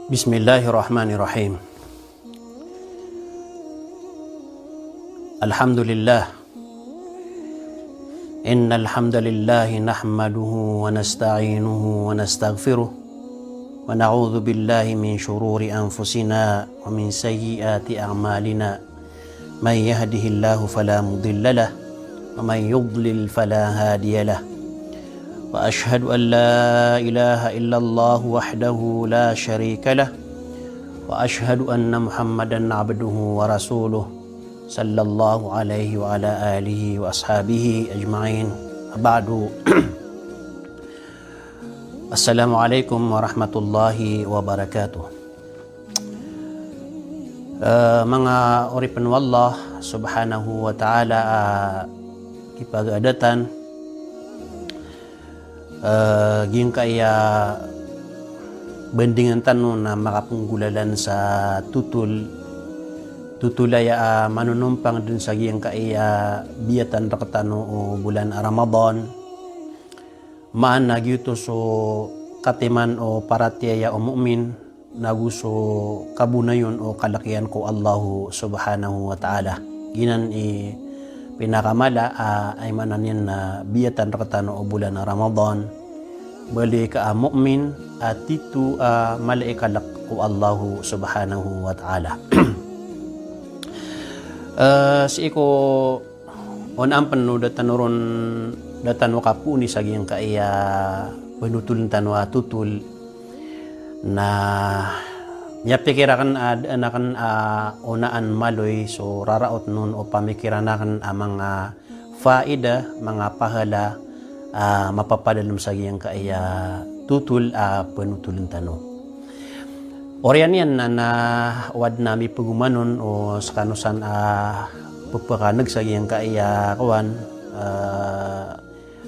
Bismillahirrahmanirrahim. Alhamdulillah. Innal hamdalillah nahmaduhu wa nasta'inuhu wa nastaghfiruh wa na'udzu billahi min shururi anfusina wa min sayyiati a'malina. Man yahdihillahu fala mudilla lahu wa man yudlil fala hadiya lahu. Wa ashhadu an la ilaha illallah wahdahu la syarika lah wa ashhadu anna Muhammadan abduhu wa rasuluh sallallahu alaihi wa ala alihi wa ashabihi ajma'in. Ba'du. Assalamualaikum warahmatullahi wabarakatuh. Mga uripan wallah subhanahu wa ta'ala kipagadatan ging kaya bandingan tanu na makapunggulalan sa tutulaya manunumpang dun sa ging kaya biyatan rakatano o bulan Ramadan maan nagyuto so katiman o paratiyaya o mu'min naguso kabunayon o kalakihan ko Allahu subhanahu wa ta'ala ginan pinakamala ay mananin na biyatan rakatano o bulan Ramadan bali ka mu'min at ito malaikalak ko Allahu subhanahu wa ta'ala. Si iko on ampan no datanuron datano kapuni sa giyang kaya panutulun tanwa tutul na niya pikirakan anakan unaan maloy so raraot nun o pamikiranakan mga faida mga pahala mapapadalom sa giyang kaya tutul panutulun tano. Orian yan na wad nami pagumanon o sa kanusan papakanag sa giyang kaya kawan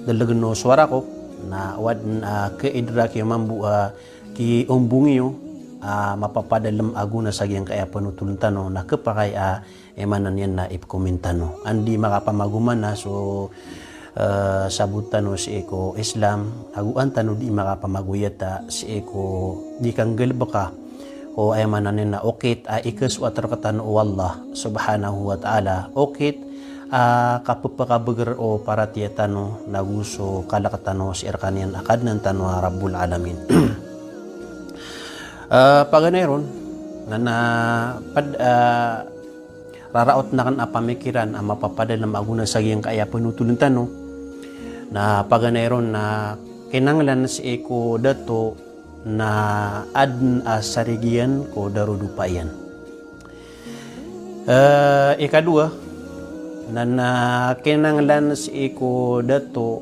dalagan no suara ko na wad kaidra kiyo mambu ki umbungiyo mapapadalam aguna sa giyang kaya panutuluntan no nakapakay emanan yan na ipkomentan no andi makapamaguman na so sabutan no si eko Islam aguan tano di makapamaguyata si eko di kang galbaka o emanan yan na okit ikas wa tarakatan o Allah subhanahu wa ta'ala okit kapapakabagar o paratiyatan no naguso kalakatan no si erkanian akad ng tanwa Rabbul Alamin. Paganayron na raraot na kan pamikiran mapapadalam aguna sa giyang kaya panutuluntan no na paganayron na kinanglan si eko dato na adn sarigian ko darudupayan. Ikadua na kinanglan si eko dato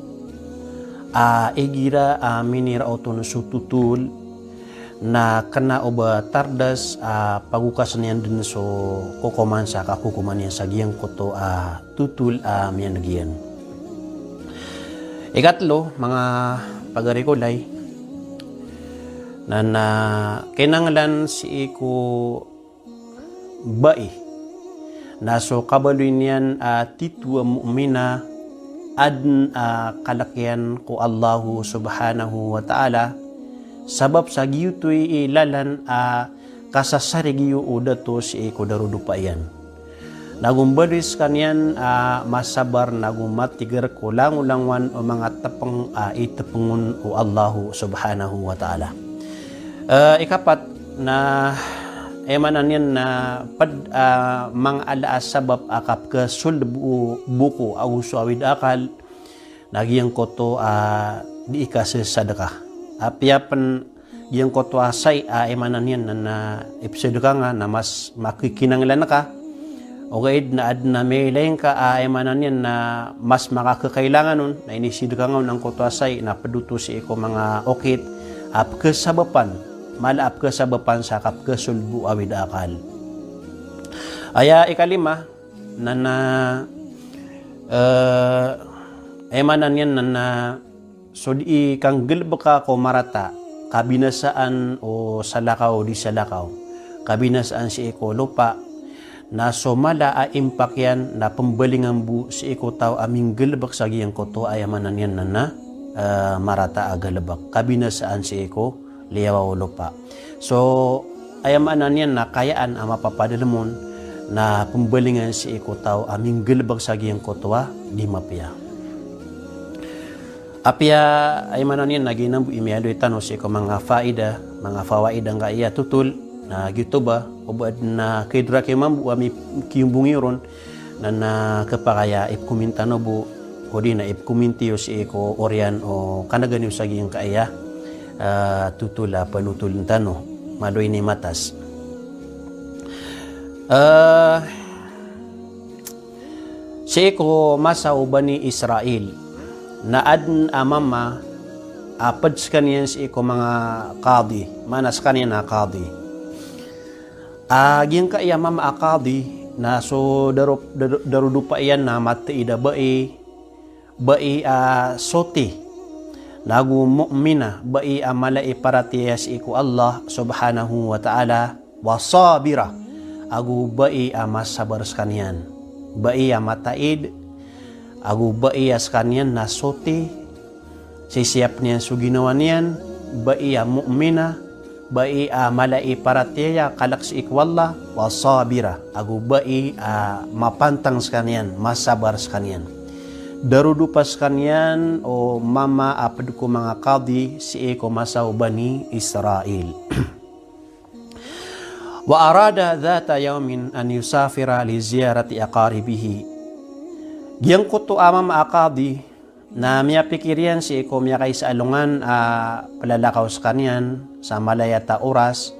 igira minira auton sututul na kena oba tardas pagukas niyan din so kokoman sa kakukuman niya sa giyang koto tutul miyan nagiyan. Ikatlo, mga pagarikulay na kinanglan si iko bai na so kabaloy niyan titwa mu'mina adn kalakihan ko Allahu subhanahu wa ta'ala sabab sa giyutoy ilalan kasasarigiyo o dato si eko darudupayan. Nagumbaris kanyan masabar nagumatigar ko langulangwan o mga tapang itapungun o Allahu subhanahu wa ta'ala. Ikapat na emanan yan na mga alaas sabab akap ka sulbu buko aguso awid akal nagyang koto di ikasa sadaka. Apiapan yung kotwasay emanan yan na episode ka nga na mas makikinanglan ka o gaid na ad na may laing ka emanan yan na mas makakakailangan nun na inisid ka nga ng kotwasay na paduto si iko mga okit apkasabapan mala apkasabapan sa kapkasulbu awid akal. Aya ikalima na emanan yan na so di kang gilbaka ko marata kabinasaan o salakaw di salakaw kabinasaan si eko lupa na somala impakyan na pembalingan bu si eko tao aming gilbak sa giyang koto ayamanan yan na marata agalabak kabinasaan si eko liyaw lupa. So ayam anan yan na kayaan ang mapapadalmon na pembalingan si iko tao aming gelbag sagi yang kotwa di mapia. Apia ay manan yan naginambu imialo itano si iko mga fawaida nga iya tutul na gitu ba ubad na kidra kay mambu ami kiyumbungiron na kapakaya ipkumintano bu o di na ipkumintiyo si iko orian o kanaganiw sagi yung kaaya tutula panutulin tano maloy ni matas si iko masa ubani Israel na adn amama apads kaniyan si iko mga qadi manas kaniyan na qadi aging kaaya mama akadi na so darudupa iyan na matiida bai soti nagu mu'mina bai amalai paratiyas iku Allah subhanahu wa ta'ala wasabira agu bai amasabar skanian bai amataid agu bai skanian na soti sisiap niyan suginawan niyan bai mu'mina bai malai paratiya kalaks ikwalla wasabira agu bai mapantang skanian masabar skanian darudupas kanian o mama apad ko mga qadi si eko masaw bani Israel wa arada dhata yawmin an yusafira li ziyarati aqaribihi giyang kuto ama maakadi na miya pikirian si eko miya kay sa alungan palalakaw sa kanyan sa malayata oras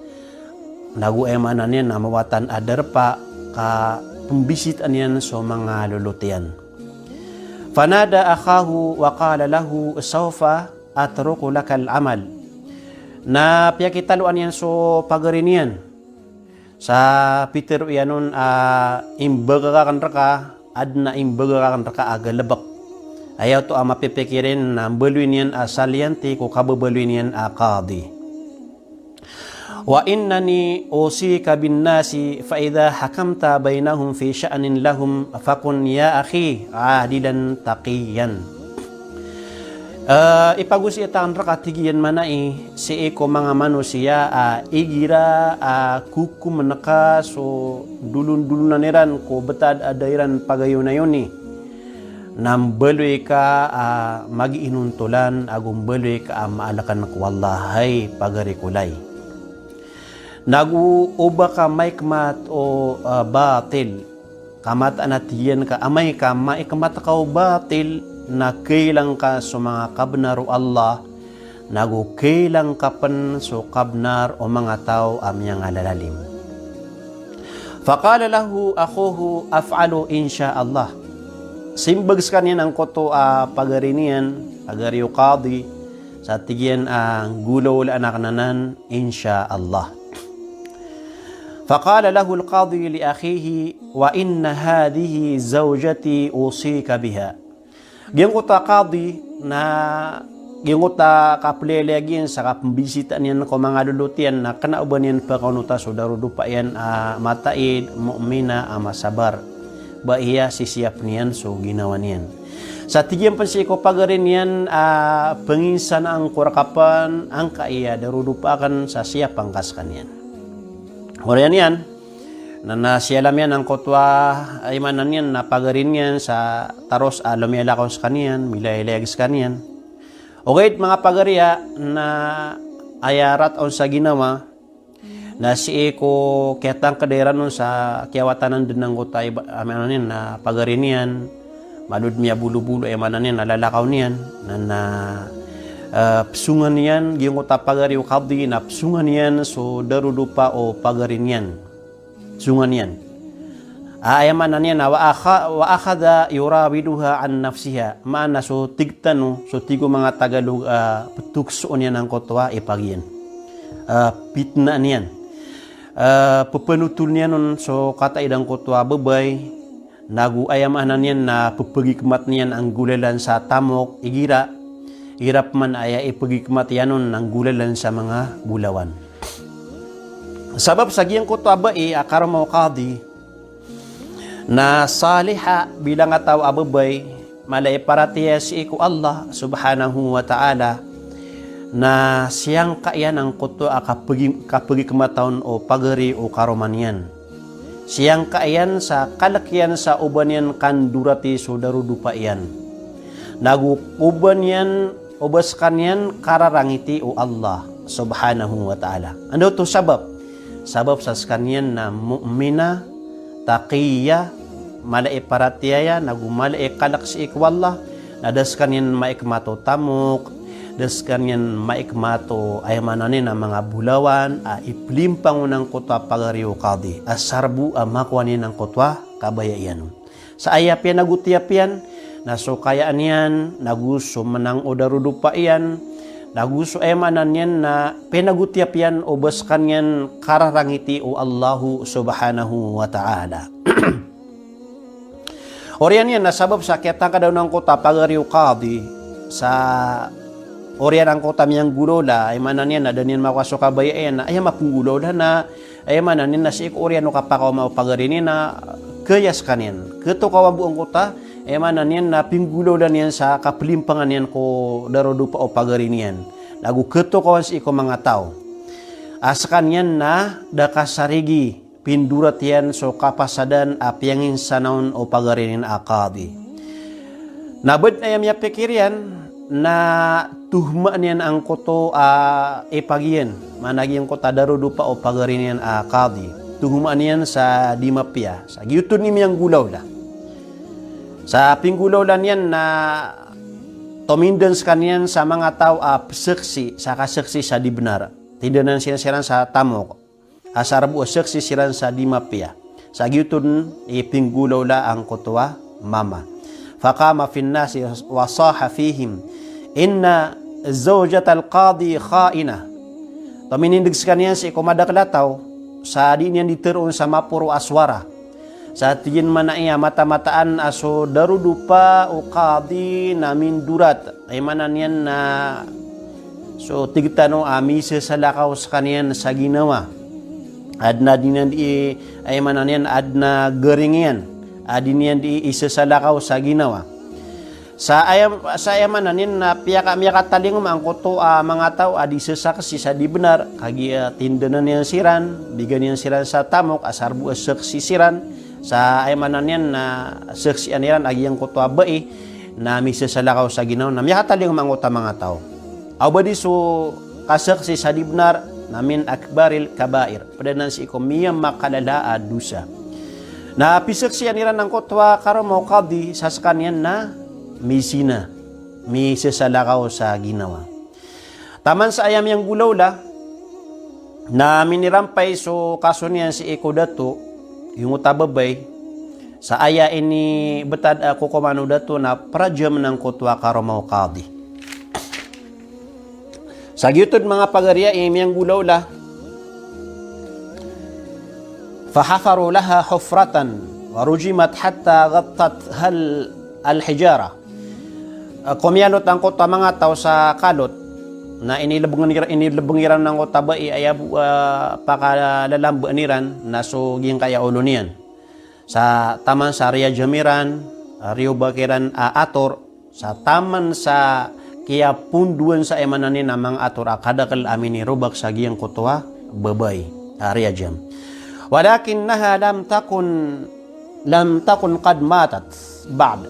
naguemanan yan na mawatan adarpa ka pumbisit yan so mga lulutian. Fanada akahu wa qala lahu sawfa atruku lakal amal na piyakitaluan yan so pagarinian sa Peter yanon imbagakan raka adna imbagakan raka agalabak ayaw to mapipikirin na baluin yan salyanti ko kababaluin yan qadi. Wa innani usika bin nasi fa idha hakamta bainahum fi sya'nin lahum fakun ya akhi adilan taqiyan. Ipagusi itakan rakatigian manai si eko mga manusia igira kuku meneka so dulun-dulunan iran ko betad adairan pagayunayon ni nambeloy ka magiinuntulan agum beloy ka maalakan ko wallahay pagarikulay. Naguuba ka maikmat o batil kamataan atiyan ka amay ka maikmat ka o batil na kailang ka sa mga kabnar o Allah nagu kailang ka pan so kabnar o mga tao amyang alalalim. Faqala lahu akhuhu af'alu insya Allah simbags kanyan ang koto pagarinian pagariyo qadi sa tigyan ang gulaw anak nanan insya Allah. فقال له القاضي لأخيه وإن هذه زوجتي أوصيك بها giyang qadi na giyang kaplelagin sa kapambisitan yan ko mga lulutian na kanauban yan pagkanuta so darudupa yan mataid mu'mina masabar ba iya sisiyap niyan so ginawa niyan sa tigyan pansi ko pagarin yan panginsan ang kurakapan ang kaiya darudupa kan sa siyap ang kaskan yan. Horean yan, na nasiyalam yan ang kotwa ay manan yan, napagarin yan sa taros lumiyalakos kaniyan, milaylags kaniyan. Okay, mga pagariya na ayarat on sa ginawa, na si eko ketang kadera nun sa kiawatanan din ng kotay, manan yan, na pagarin yan, malud miya bulu-bulu, ay manan yan, nalalakaw niyan, na psungan yan, giyong uta pagari o kabdi na psungan yan so darudupa o pagarin yan psungan yan ayaman yan wa akhada yurawiduha an nafsiha maana so tigtano so tigo mga Tagalog petuksoon yan ang kotwa ipagyan pitna niyan pupenutul niyan nun so kata idang kotwa babay nagu ayamanan yan na pupagikmat niyan ang gulalan sa tamok igira hirap man ay ipagikmatianon ng gulalan sa mga bulawan. Sabab sa giyang ko tabai akar mo qadi na saliha bilang ataw ababay malay paratiya si iku Allah subhanahu wa ta'ala na siyang kaiyan ang koto kapagi kamataon o pagari o karomanian. Siyang kaiyan sa kalakian sa uban yan kan durati so darudupa yan. Nagukuban yan ubas kanyan kararangiti o Allah subhanahu wa ta'ala. Ano to sabab? Sabab sa kanyan na mu'mina, taqiya, malai paratiyaya, nagumalae kalaksi ikwallah, nadas kanyan maikmato tamok, das kanyan maikmato ay mananin ang mga bulawan, iplimpang unang kutwa pagariyo kadi, asarbu makwanin ang kutwa kabayayan. Sa ayapian nagutiapian, nasukayaan yan, naguso manang odarudupa yan, naguso emanan yan na pinagutiap yan o bas kanyan kararangiti o Allahu subhanahu wa ta'ala. Orian yan, nasabab sa kiatang ka daw ng kota pagariw kadi sa orian ang kota miyang gulola, ay manan yan na danin makaso kabayayan na ay mapunggulola na ay manan yan na si orian no kapakaw mapagarini na kayas kanin. Keto kawabuang kota, manan yan na pinggulola niyan sa kaplimpangan yan ko darodupa o pagarini yan. Lagu keto kawan si iko mga tao. Asakan yan na dakasarigi pindurat yan so kapasadan apyangin sanaon o pagarinin akadi. Nabad na yamya pikirian na tuhma niyan ang koto ipagyan. Managyan ko tadarudupa o pagarinin akadi. Tuhma niyan sa dimapya. Sa giyutun ni miyang gulaw la. Sa pinggulaw lan yan na tomindens kanyan sa mga tao saksi, sa kasaksi sa dibenar. Tidanan siran sa tamok. Asarbu saksi siran sa dimapya. Sa giyutun ipinggulaw la ang kotwa mama. Faqama fin nasi wasaha fihim inna zawjat al-qadi khaina. Tominindig kanyan si kumadaklataw sa di niyan diteroon sa mapuro aswara. Sa tiyin man na iya mata-mataan aso darudupa o qadi namin durat ay manan yan na so tigtanong amise sa lakaw sa kanyan sa ginawa. Adna dinan di ay manan yan adna garingyan. Adin yan di isa sa lakaw sa ginawa. Sa ayam manan yan na piyaka taling ang koto mga tao adi sasaksi sa di benar kagi tindanan yan siran bigan yan siran sa tamok asarbu saksi siran. Sa ayamanan yan na saksi aniran agi yang koto abai na misa sa lakaw sa ginaw na miyakataling mga tao. Aw ba di so kasaksi sa dibnar namin akbaril kabair. Padanan si ikom miyang makalala dusa. Na pisaksi aniran ng kotwa karamo kadi sa kanyan na misina. Misa sa lakaw sa ginawa. Taman sa ayam yang gulaw la na minirampay so kaso niyan si iko dato yung utababay sa aya ini betad ako kumano dato na prajam ng kutwa karamaw kadi. Sa giyutod mga pagariya imiyang gulaw la fahafaru laha hufratan wa rujimat hatta ghattat hal al-hijara. Kumyanot ang kutwa mga tao sa kalot na inilabungiran ng kutaba ayabu pakalalambuaniran na so giyang kaya ulo niyan. Sa taman sa Ria Jamiran, Rio Bakiran ator, sa taman sa kaya punduan sa emananin na mga ator akadakal amin ni Rubak sa giyang kutwa babay Ria Jam. Walakin naha lam takun qad matat ba'd.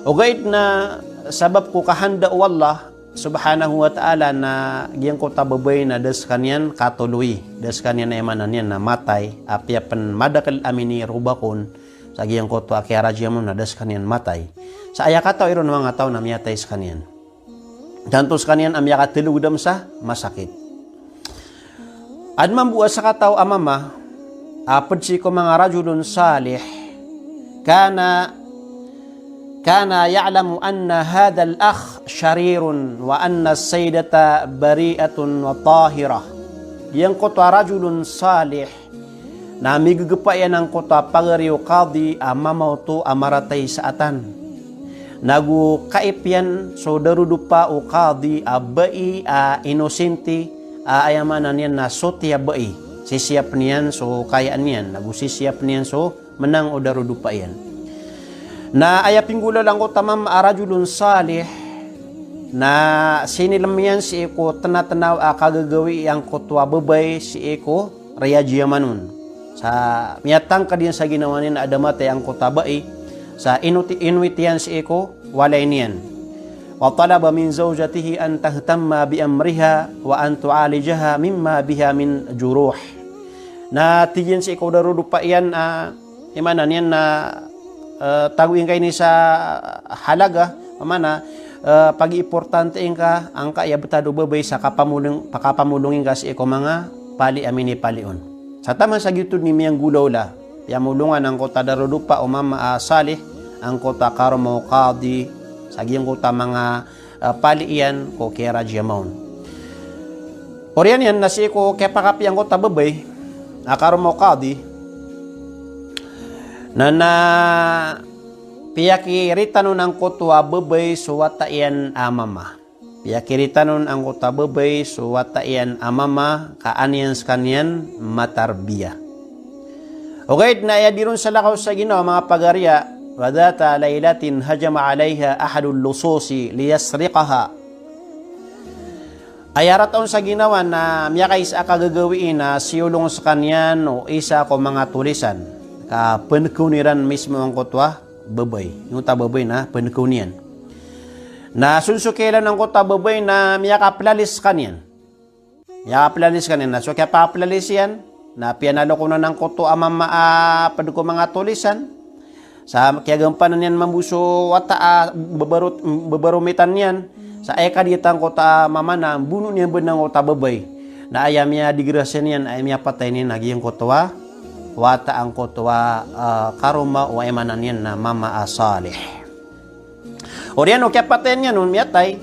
O gayit na sabab ko kahanda o Allah subhanahu wa ta'ala na giyang ko tababay na das kanyan katuloy, das kanyan na emanan yan na matay, apiapan madakal amini rubakon, sa giyang ko to akiarajya mo na das kanyan matay. Sa ayakataw iron mga tao na miyatay sa kanyan. Dantos kanyan amyakatiludam sa masakit. Adman buwa sa kataw amama, apad si ko mga rajulun salih, كان يعلم أن هذا الأخ شرير وأن السيدة بريئة وطاهرة. Yang kota rajulun salih na migagapayan ang kota pagariyo kadi amamaw to amaratay sa atan. Nagu kaipyan so darudupa o kadi abai inosente ayamanan yan na soti abai. Sisiyap niyan so kayaan niyan. Nagu sisiyap niyan so menang o darudupa yan. Na ayapinggula lang ko tamam arajulun salih na sinilamian si eko tanatanaw kagagawi ang kutwa babay si eko reyajiya manun. Sa miyatang kadin sa ginawa ni na adamatay ang kutabai sa inuitian si eko walay niyan. Wa talaba min zawjatihi an tahtamma bi amriha wa an tu'alijaha mimma biha min juruh. Na tiyan si eko darudupa yan imana niyan na taguin kay ni sa halaga mamana pag-importante ka ang kaya betado babay sa pakapamulungin ka si eko mga pali amini palion. Sa taman sa gitod ni miyang gulaw la piyamulungan ang kota darudupa o mama salih ang kota karmo qadi sa giyang kota mga palian ko kera jamaun. Orian yan na si eko kaya pakapi ang kota babay karmo qadi na piyakiritanon ang kotwa babay suwata iyan amama. Piyakiritanon ang kotwa babay suwata iyan amama kaaniyan kanyan matarbiya. Okay, na ayadirun sa lakaw sa Ginoo mga pagarya, wadata laylatin hajama alayha ahadul lususi liyasriqaha. Ayarat on sa ginawa na miyakay sa kagagawiin na siyulong sa kanyan o isa ko mga tulisan. Penekuniran mismo ang kotwa babay. Yung tababay na penekunian. Na sunsukilan ng kotwa babay na miyakaplalis kanyan. Miyakaplalis kanyan na. So kaya paplalis yan na pianalo ko na ng kotwa paduko mga tulisan. Sa kaya gampanan yan mamuso wata babarumitan yan. Sa eka ditang kota mama na buno niya benang kota babay. Na ayam niya digrasyan yan ayam niya patay niya naging kotwa wata ang kotwa karuma o emanan yan na mama asalih. O riyan o kaya patay niya nun miyatay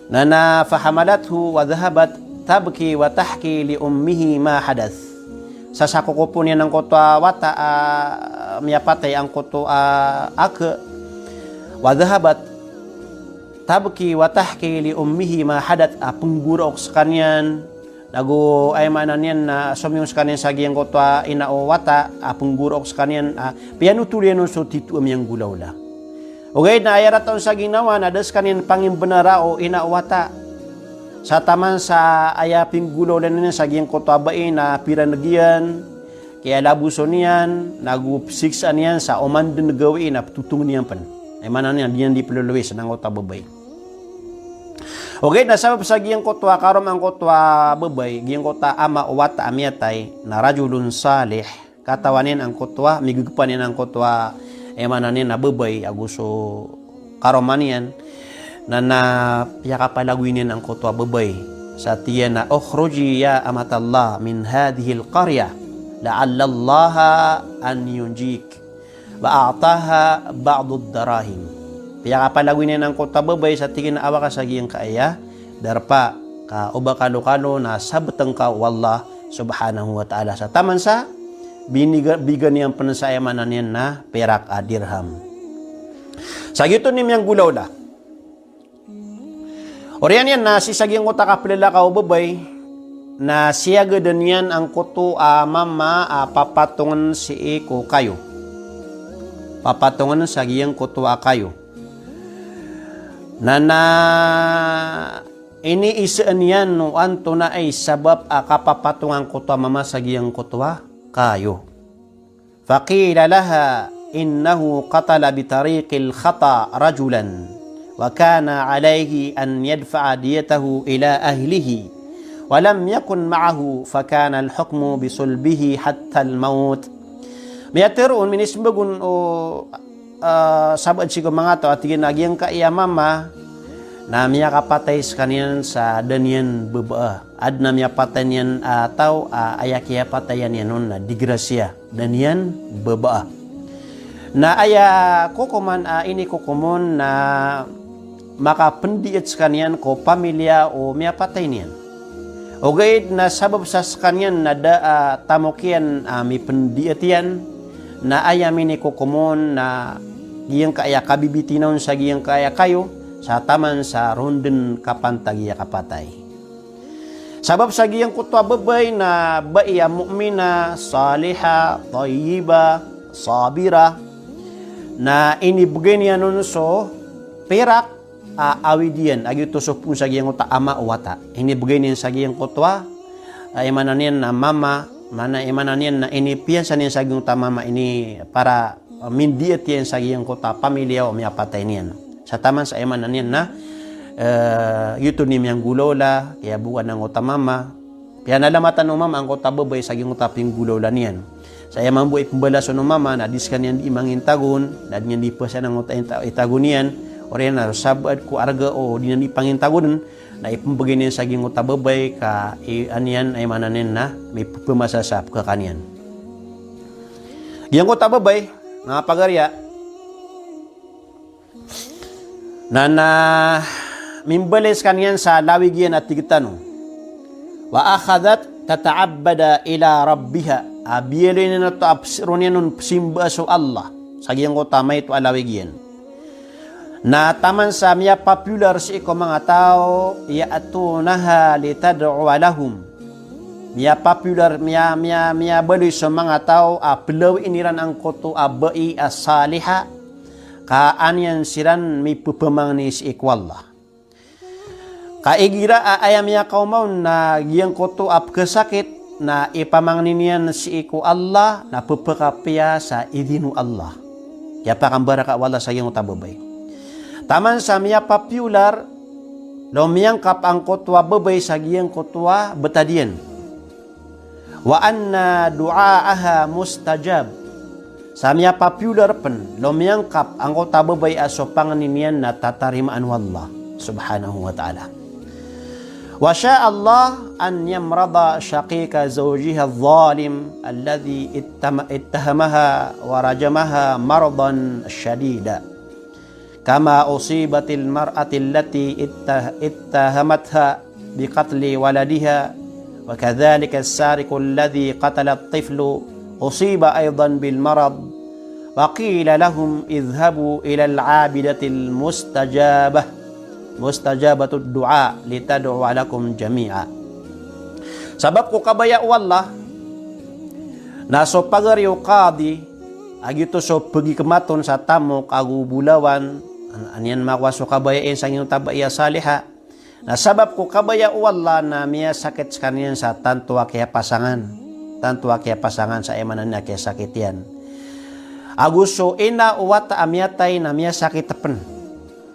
na fahamalathu wa dhahabat tabki wa tahki li ummihi ma hadath. Sa sakuko po niya ng kotwa wata miyapatay ang kotwa ake wa dhahabat tabki wa tahki li ummihi ma hadath penggurok sekanyan lagu ay manan yan na somyong sekanyan sa giyang kotwa inao wata penggurok sekanyan pianutulian no so titu amyang gulaw la. Okay na ayarat on sa ginawa na das kanyan pangimbenara o inao wata sa taman sa ayaping gulaw la niya sa giyang kotwa bae na piranagyan kaya labuson niyan nagupsiksan niyan sa oman din gawi na tutung niyan pan. Ay manan yan diyan di peluluwis ng kotwa babay. Okay, nasabab sa giyang kotwa karom ang kotwa babay, giyang kota ama o wata amiyatay na rajulun salih katawanin ang kotwa, migugupanin ang kotwa emananin na babay aguso karomanian na piyakapalagwinin ang kotwa babay sa tiya na ukhruji ya amatallah min hadhil qarya la'alla Allah an yunjik wa a'taha ba'du darahim. Piyakapalagwinin ang kota babay sa tingin na awa ka sa giyang kaaya darpa ka uba kalukalo na sabtang ka wallah subhanahu wa ta'ala sa taman sa bigan niyang panasayamanan niyan na perak dirham. Sa gito ni miyang gulaw la. Oriyan yan na si saging kota kapilala ka babay na siya gadan yan ang koto mama papatungan si eko kayo. Papatungan sa giyang koto kayo. Na iniisaan yan no anto na ay sabab kapapatungan kotwa mama sa giyang kotwa kayo. Faqila laha innahu qatala bitariqil khata rajulan wa kana alayhi an yadfa'a diyatahu ila ahlihi wa lam yakun ma'ahu fakana al-hukmu bisulbihi hatta al-maut. Miyatirun minisbagun o sabad sigo mga to at ginagiyang kaya mama na miya kapatay sa kaniyan sa danyan baba ad na miya patay niyan tao ayakiya patayan yan nun na digrasya danyan baba na aya kukuman ini kukumon na makapendiit sa kaniyan ko pamilya o miya patay niyan o gayit na sabab sa kaniyan na tamokyan mi pendiit yan na ayamin ni kukumon na giyang kaya kabibitinon sa giyang kaya kayo sa taman sa runden kapantagiya kapatay. Sabab sa giyang kutwa babay na baiya mu'mina, saliha, tayyiba, sabira na inibigay niya nun so perak awidian agi tusok pun sagi yang uta ama wata ini begini sagi yang kotwa emananin na mama mana emananin na ini piensa ni sagi uta mama ini para mindiet yang sagi yang kota pamilya o miapata inian sa taman sa emananin na yuto ni miyang gulola kaya buwan ng uta mama kaya nalamatan ng mama ang kota babay sagi uta ping gulola niyan saya mampu pembalaso no mama na diskan yan imangin tagun dan yan di pa siya ng itagun yan orang na sabad ko arga o di yan ipangin na ipumbagin yan sa gingo tababay ka anian ay mananin na may pumasasap ka kanyan. Yang ko tababay mga pagarya na mimbalis kanyan sa lawigyan at tigitano wa akhadat tata'abbada ila rabbiha abiyelin na to absiron yan simba so Allah sagiyang ko tamay ito alawigyan na taman sa miya popular si iko mga tao iya atunaha litad'u lahum miya popular miya baloy sa mga tao apelaw iniran ang koto abai as-saliha kaan yan siran may pupamangni si iko Allah kaigira ayam ya kaumaw na giyang koto ap kesakit na ipamangninyan si iku Allah na pupakapya sa idinu Allah. Ya pakambara ka wala sa iyong tababay. Taman sa miya popular lumiyang kap ang kotwa babay sa giyang kotwa betadian. Wa anna du'aaha mustajab. Sa miya popular pen lumiyang kap ang kotwa babay aso panganinyan na tatarimaan wallah subhanahu wa ta'ala. وشاء الله أن يمرض شقيق زوجها الظالم الذي اتهمها ورجمها مرضا شديدا كما أصيبت المرأة التي اتهمتها بقتل ولدها وكذلك السارق الذي قتل الطفل أصيب أيضا بالمرض وقيل لهم اذهبوا إلى العابدة المستجابة mustajabatud du'a litad'u alakum jami'a sabab ko kabaya wallah naso pagaryo qadi agito so pagi kematon sa tamo kagu bulawan anyan makwaso kabayain sa inyong tabaya saliha na sabab ko kabaya wallah na miya sakit kanyan sa tantua kaya pasangan sa emanan na kaya sakit yan aguso ina uwata amyatay na miya sakit tapen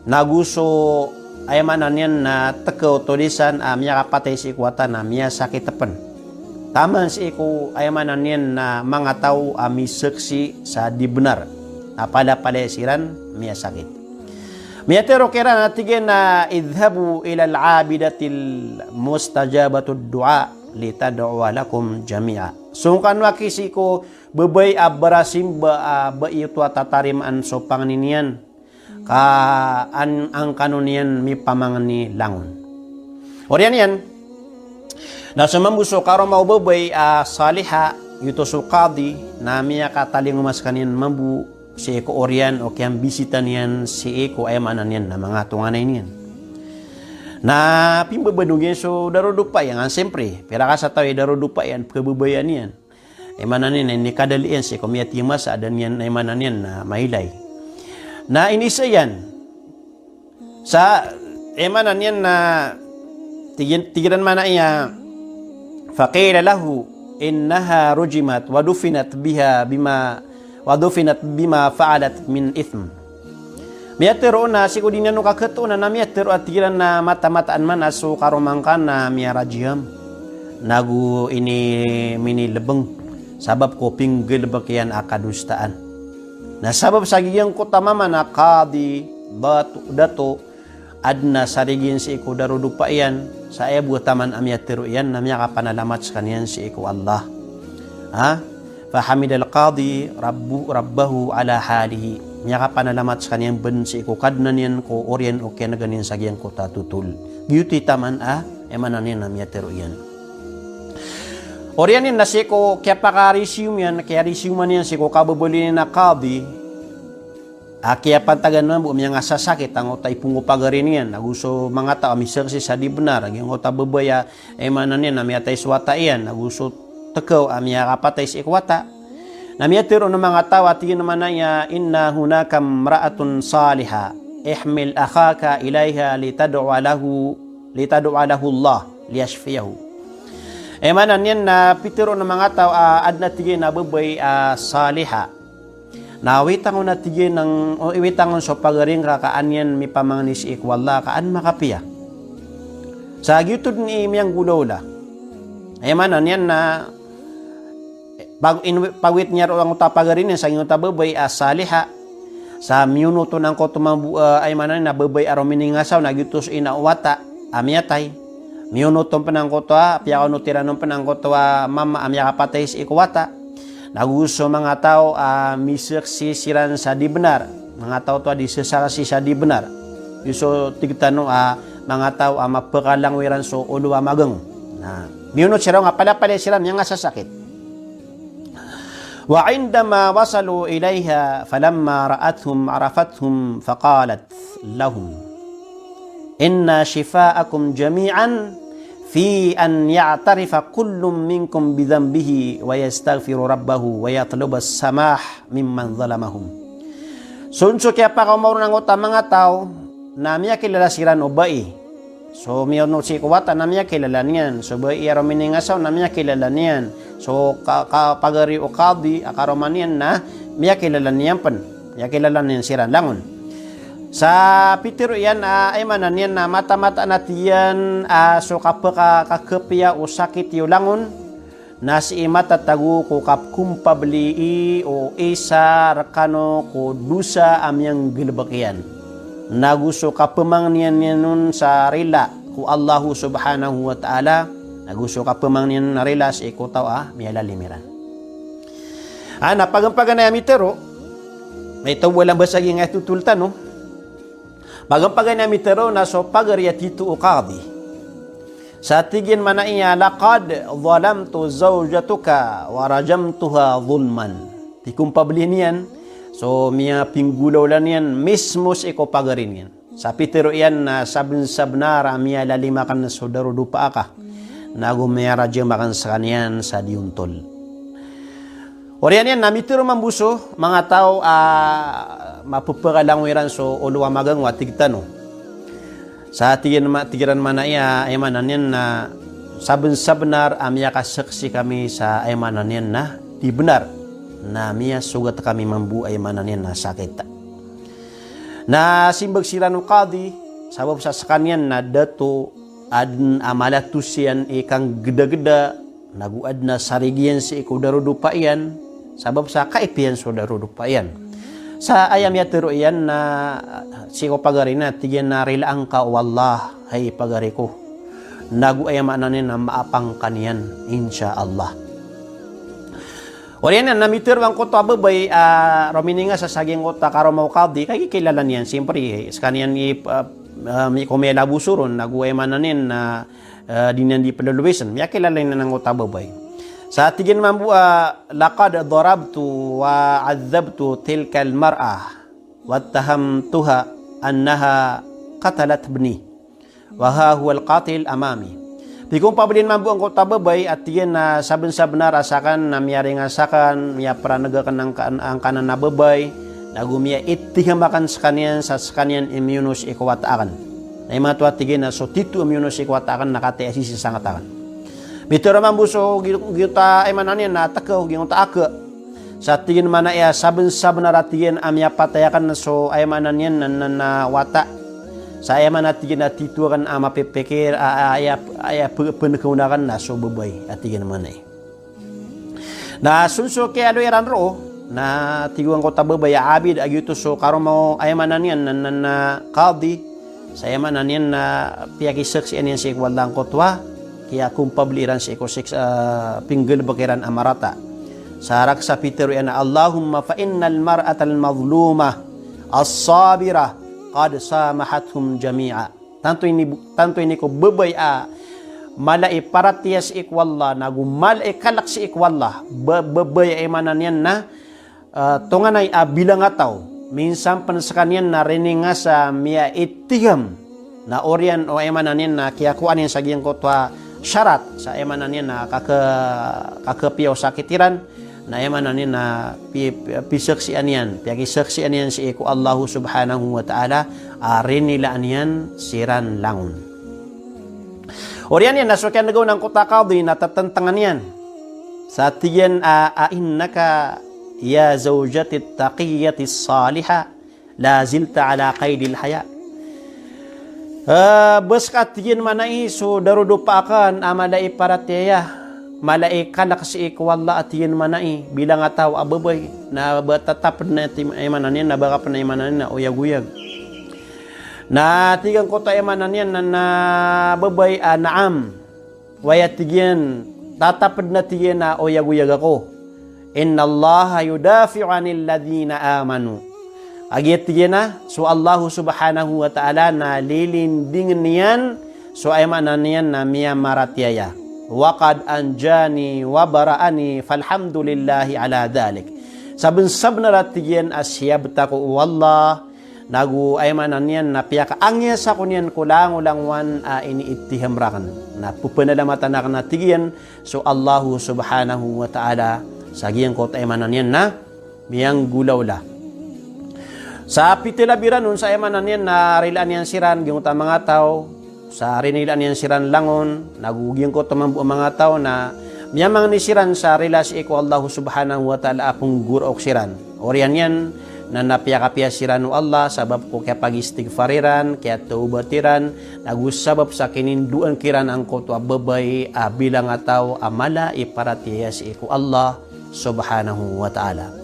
naguso ay manan na tekaw tulisan miya kapatay si ikwata na miya sakit tapen. Taman si iku ay manan na mga tao misaksi sa di benar. Pala siran miya sakit. Miya tero kira natigin na idhabu ilal abidatil mustajabatud du'a litad'u lakum jami'a. Sungkan wakisi ko bebay abarasimba baitu tatariman so panganinian. Ang kanunian mi pamangani langon. Orian yan. Na sumambuso karo mau babay saliha yuto sukadi na miya kataling umas kanin mambu si eko orian o kiyang bisitan yan si eko ay manan yan na mga tunganay niyan. Na pimbabadugin so darudupa yan siyempre. Pera ka sa tao darudupa yan kababayan yan. Ay manan yan ni kadalian si eko miya timasa dan yan ay manan yan na mahilay. Na inisa yan sa emanan yan na tigiran mana iya faqila lahu innaha rujimat wadufinat bima fa'alat min ithm miyatero na siku dinano kaketo na miyatero at tigiran na mata-mataan man aso karomangkan na miya rajiham nagu ini mini lebeng sabab ko pinggil bakian akadustaan. Na sabab sa giyang ko tamama na kadi dato adna sarigin si iku darudupa iyan sa ebu taman amyatiru iyan na miya kapanalamat sa kanyan si iku Allah. Fahamid al-qadi rabbahu ala halihi. Miya kapanalamat sa kanyan ben si iku kadnan yan ko oryan o kaya na ganin sa giyang ko tatutul. Giyuti taman emanan yan na amyatiru iyan. Orianin na siko kaya paka-resume yan, kaya resume man yan siko kababali na kadi kaya pantagan man bu mga sasakit ang utay pungo pagarin yan naguso mga tao misersi sa di benar ang uta babaya manan yan na miyatay swata yan naguso tekaw miya kapatay si ikwata na miyatiro ng mga tao at yun naman na inna hunakam mraatun saliha ihmil akhaka ilaiha litad'a lahu Allah liyashfiyahu. Manan yan na pitiro ng mga tao adna tigay na babay saliha. Na witang na tigay ng iwitang so pagaring kaan yan mi pamangnis ikwalla kaan makapiya. Sa gyutod ni imyang gulawla. Manan yan na pagwit niya ro ang utapagarin sa inyo tababay saliha. Sa minuto ng ko tumambu ay manan na babay arominingasaw na gyutos inawata amyatay. Minuto panang ko to piya ko tiranon panang ko to mama amya kapatay sa ikwata. Naguso mga tao misaksisiran sa di benar. Mga tao to disesarasi sa di benar. Yuso tigtanong mga tao mapakalangiran so uluwa magang. Na minuto sira nga pala sira nga sasakit. وعندما وصلوا إليها فلما رأتهم عرفتهم فقالت لهم إن شفاءكم جميعا في أن يعترف كل منكم بذنبه ويستغفر ربه ويطلب السماح ممن ظلمهم. Sunso kaya pa kaumaw ng mga tao na miya kilala siran o bai. So miya no si kuwata na miya kilala niyan. So bai aro miningasaw na miya kilala niyan. So pagari o kadi akaromanian na miya kilala niyan pan. Miya kilala niyan siran langon. Sa pitiro yan ay manan yan na mata-mata natiyan so kapag kakapya o sakit yung langon na si matatagu ko kapkumpabli o isa rakano ko dusa amyang gilbakyan. Naguso kapamang niyan nun sa rila ko Allahu subhanahu wa ta'ala. Naguso kapamang niyan na rila sa ikotaw miyalalimiran. Napagampagan na yamitero may tawalang basaging ay tutultan no. Magampagan na mitero na so pagariyatitu uqadi. Sa tigin man iya laqad zalamtu zawjatuka wa rajamtuha zulman. Tikum pablinian so miya pinggulaw lan yan mismo sa iko pagarin yan. Sa pitero yan na sabnara miya lalimakan na sodaro dupa ka. Nagumiyara dyan makan sa kanyan sa diuntol. Orian yan namitero mambuso mga tao mapupakalangiran so uluwa magang watigtano. Sa tigiran man iya ay manan yan na sabnar amya kasaksi kami sa ay manan yan na di benar na miya sugat kami mambu ay manan yan na sakit. Na simbag sila no kadi sabab sa kanyan na dato adn amalatusian ikang geda-geda naguad na sarigian si ikudaro dupayan sabab sa kaipian so daro dupayan. Sa ayam yatero iyan na siko pagari na tigyan na rilaan ka wallah hay pagari ko. Nagu ayam ananin na maapang kaniyan insyaallah. Wala yan namiter ang kota babay romini nga sa saging kota karomaw kadi kay kilala niyan siyempre sa kaniyan may kumela busuron nagu ayam ananin na dinan di palaluwisan. May kilala na ng kota babay. Sa tigin mambu laqad darabtu wa 'adzabtu tilka al-mar'ah wattahamtuha annaha qatalat ibni wa huwa al-qatil amami. Bigong pabalin mambu ang kota babay at tigin na saben-sabna rasakan na miyari nga sakan miya paranagakan ang kanan na babay nagumiya itihamakan sa kanyan immunos ikwatakan. Na mga tigin na so titu immunos ikwatakan nakatiasi sa sangatakan. Bitero man buso kita ay manan na takaw gyud taaka. Sa tingin man iya saben-saben na ratiyen amya patayakan na so ay manan yan na wata. Sa ay man natigin na tituan mapipikir aya penekunakan na so babay atigin man ay. Na sunso kay aloiran ro na tiguan ko tababay abid agyuto so karon mo ay manan yan na kadi. Sa ay manan yan na piyakisak si aniyan si walang kotwa. Kaya kung pabliran si ekoseks pinggel bakiran amarata. Sarak sa Peter yan Allahumma fa innal mar'atal mazluma as-sabira qad samahathum jami'a. Tanto ini ko babay malai paratias ikwalla nagumal kalak si ikwalla babay ay manan yan na tunganay bilang ataw minsan pan sa kanyan na rininga sa miya itiham na orian o ay manan yan na kaya kuan yan sa giyang kotwa syarat sa emanan yan na kakapiyaw sakitiran na emanan na pisaksian yan, piyagisaksian yan si iku Allah subhanahu wa ta'ala, arin nila yan siran langon. Oriyan yan, nasukyan na gawin ng kutakadi, natatantangan yan. Sa tiyan, ainnaka ya zawjati taqiyati saliha, la zilta ala qaydil haya. Baskat tiyan manai, so darudo pa akan, amalai paratya, malai kanak si ikwalla at yan manai bilang ataw ababay na batatap na imanan yan na baka pa na imanan na uyag-uyag na tigang ko ta imanan yan na babay naam waya tigyan tatapad na tigyan na uyag-uyag ako. Inna Allah yudafi'u anil ladhina amanu, agit tigyan na so Allah subhanahu wa ta'ala na lilinding niyan so imanan yan na miya maratyaya. Waqad anjani wa bara'ani falhamdulillahi ala dhalik. Sabun-sab na ratiyan asyabta ko wallah nagu aymanan yan na piyaka angya sa kunyan kulang ulangwan iniitihamrakan na pupanalamatang na tigiyan so Allahu subhanahu wa ta'ala sagiyan ko aymanan yan na miyang gulawla. Sa pitilabiran nun sa aymanan yan na rilaan yan siran yung mga tao sa rinilan yan siran langon, nagugyan ko tumambu mga tao na miyamang nisiran sa relasi ko Allah subhanahu wa ta'ala apong gurok siran. Oriyan yan na napiyakapya siran o Allah sabab ko kaya pag-istighfariran, kaya taubatiran, nagusabab sa kininduan kiran ang ko to ababay bilang ataw amala iparatiya si ko Allah subhanahu wa ta'ala.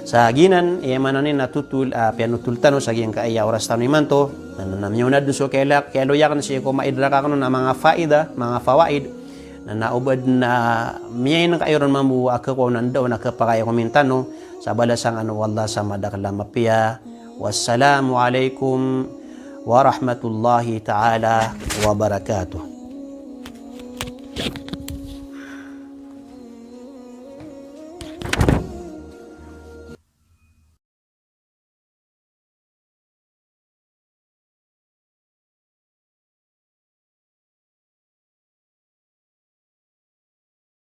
Sa ginan, mananin natutul, pianutultano sa giyang kaaya oras tano imanto, nanamyunad so kaya loyakan siya ko maidraka ka na mga faida, mga fawaid, na naubad na miyay ng kairon mamu ako nandaw nakapakaya komintano, sa balasang wallah sa madakala mapiya. Wassalamu alaikum wa rahmatullahi ta'ala wa barakatuh.